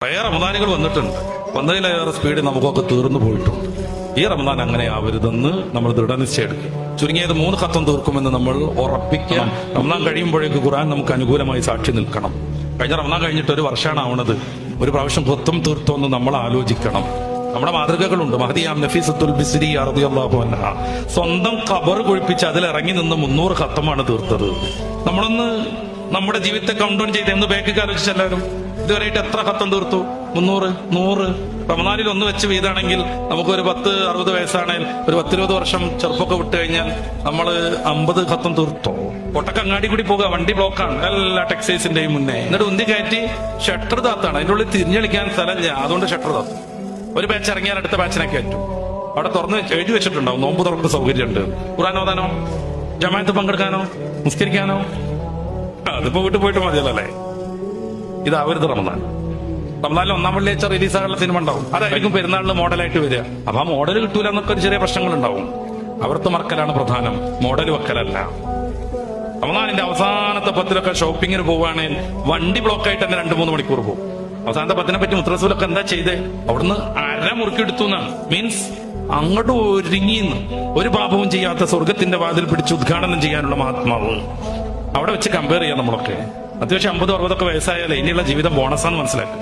കുറേ റമദാനുകൾ വന്നിട്ടുണ്ട്. വന്നതിലേറെ സ്പീഡ് നമുക്കൊക്കെ തീർന്നു പോയിട്ടുണ്ട്. ഈ റമദാൻ അങ്ങനെ ആവരുതെന്ന് നമ്മൾ ദൃഢനിശ്ചയം എടുക്കും. ചുരുങ്ങിയത് 3 ഖത്തം തീർക്കുമെന്ന് നമ്മൾ ഉറപ്പിക്കണം. റമദാൻ കഴിയുമ്പോഴേക്ക് ഖുർആൻ നമുക്ക് അനുകൂലമായി സാക്ഷി നിൽക്കണം. കഴിഞ്ഞ റമദാൻ കഴിഞ്ഞിട്ട് 1 വർഷമാണ് ആവണത്. ഒരു പ്രാവശ്യം ഖത്തം തീർത്തോന്ന് നമ്മൾ ആലോചിക്കണം. നമ്മുടെ മാതൃകകളുണ്ട്. മഹദിയാം നഫീസത്തുൽ ബിസ്രി റളിയല്ലാഹു അൻഹ സ്വന്തം ഖബർ കുഴിപ്പിച്ച് അതിലിറങ്ങി നിന്ന് 300 ഖത്തമാണ് തീർത്തത്. നമ്മളൊന്ന് നമ്മുടെ ജീവിതത്തെ കൗണ്ട് ഡൗൺ ചെയ്ത് എന്ന് ബാക്കിൽ ആലോചിച്ച് എല്ലാവരും ഇതുവരെയായിട്ട് എത്ര ഖത്തം തീർത്തു? 300, 100. റമദാനിൽ 1 വെച്ച് വീതാണെങ്കിൽ നമുക്കൊരു 10-60 വയസ്സാണെങ്കിൽ ഒരു 10-20 വർഷം ചെറുപ്പമൊക്കെ വിട്ട് കഴിഞ്ഞാൽ നമ്മൾ 50 ഖത്തം തീർത്തോ? പൊട്ടക്കങ്ങാടി കൂടി പോകുക, വണ്ടി ബ്ലോക്കാണ് എല്ലാ ടെക്സൈസിന്റെയും മുന്നേ. എന്നിട്ട് ഉന്തി കയറ്റി ഷട്ടർ താത്താണ്. അതിൻ്റെ ഉള്ളിൽ തിരിഞ്ഞളിക്കാൻ സ്ഥലമില്ല, അതുകൊണ്ട് ഷട്ടർ താത്തും. ഒരു ബാച്ച് ഇറങ്ങിയാൽ അടുത്ത ബാച്ചിനെ കയറ്റും. അവിടെ തുറന്ന് എഴുതി വെച്ചിട്ടുണ്ടാവും നോമ്പ് തുറക്കുന്ന സൗകര്യമുണ്ട്. ഖുർആൻ ഓതാനോ, ജമാഅത്ത് പങ്കെടുക്കാനോ, നിസ്കരിക്കാനോ. അതിപ്പോ വീട്ടിൽ പോയിട്ട് മതിയല്ലോ അല്ലേ? ഇതാവരുത് റമദാൻ. റമദാനിൽ 1-ാം വെള്ളിയാഴ്ച റിലീസാകാനുള്ള സിനിമ ഉണ്ടാവും. അതായിരിക്കും പെരുന്നാളിന് മോഡലായിട്ട് വരിക. അപ്പൊ ആ മോഡൽ കിട്ടൂല എന്നൊക്കെ ഒരു ചെറിയ പ്രശ്നങ്ങൾ ഉണ്ടാവും. അവിടുത്തെ മറക്കലാണ് പ്രധാനം, മോഡൽ വെക്കലല്ല. റമദാനിന്റെ അവസാനത്തെ 10 ഷോപ്പിങ്ങിന് പോവുകയാണെങ്കിൽ വണ്ടി ബ്ലോക്കായിട്ട് തന്നെ 2-3 മണിക്കൂർ പോകും. അവസാനത്തെ 10 പറ്റി മുത്തറസൂലൊക്കെ എന്താ ചെയ്തേ? അവിടുന്ന് അര മുറുക്കി എടുത്തു എന്നാണ്. മീൻസ് അങ്ങോട്ട് ഒരുങ്ങിന്ന് ഒരു പാപവും ചെയ്യാത്ത സ്വർഗത്തിന്റെ വാതിൽ പിടിച്ച് ഉദ്ഘാടനം ചെയ്യാനുള്ള മഹാത്മാവ് അവിടെ വെച്ച് കമ്പയർ ചെയ്യാം. നമ്മളൊക്കെ അത്യാവശ്യം 50-60 വയസ്സായാലേ ഇനിയുള്ള ജീവിതം ബോണസാന്ന് മനസ്സിലാക്കും.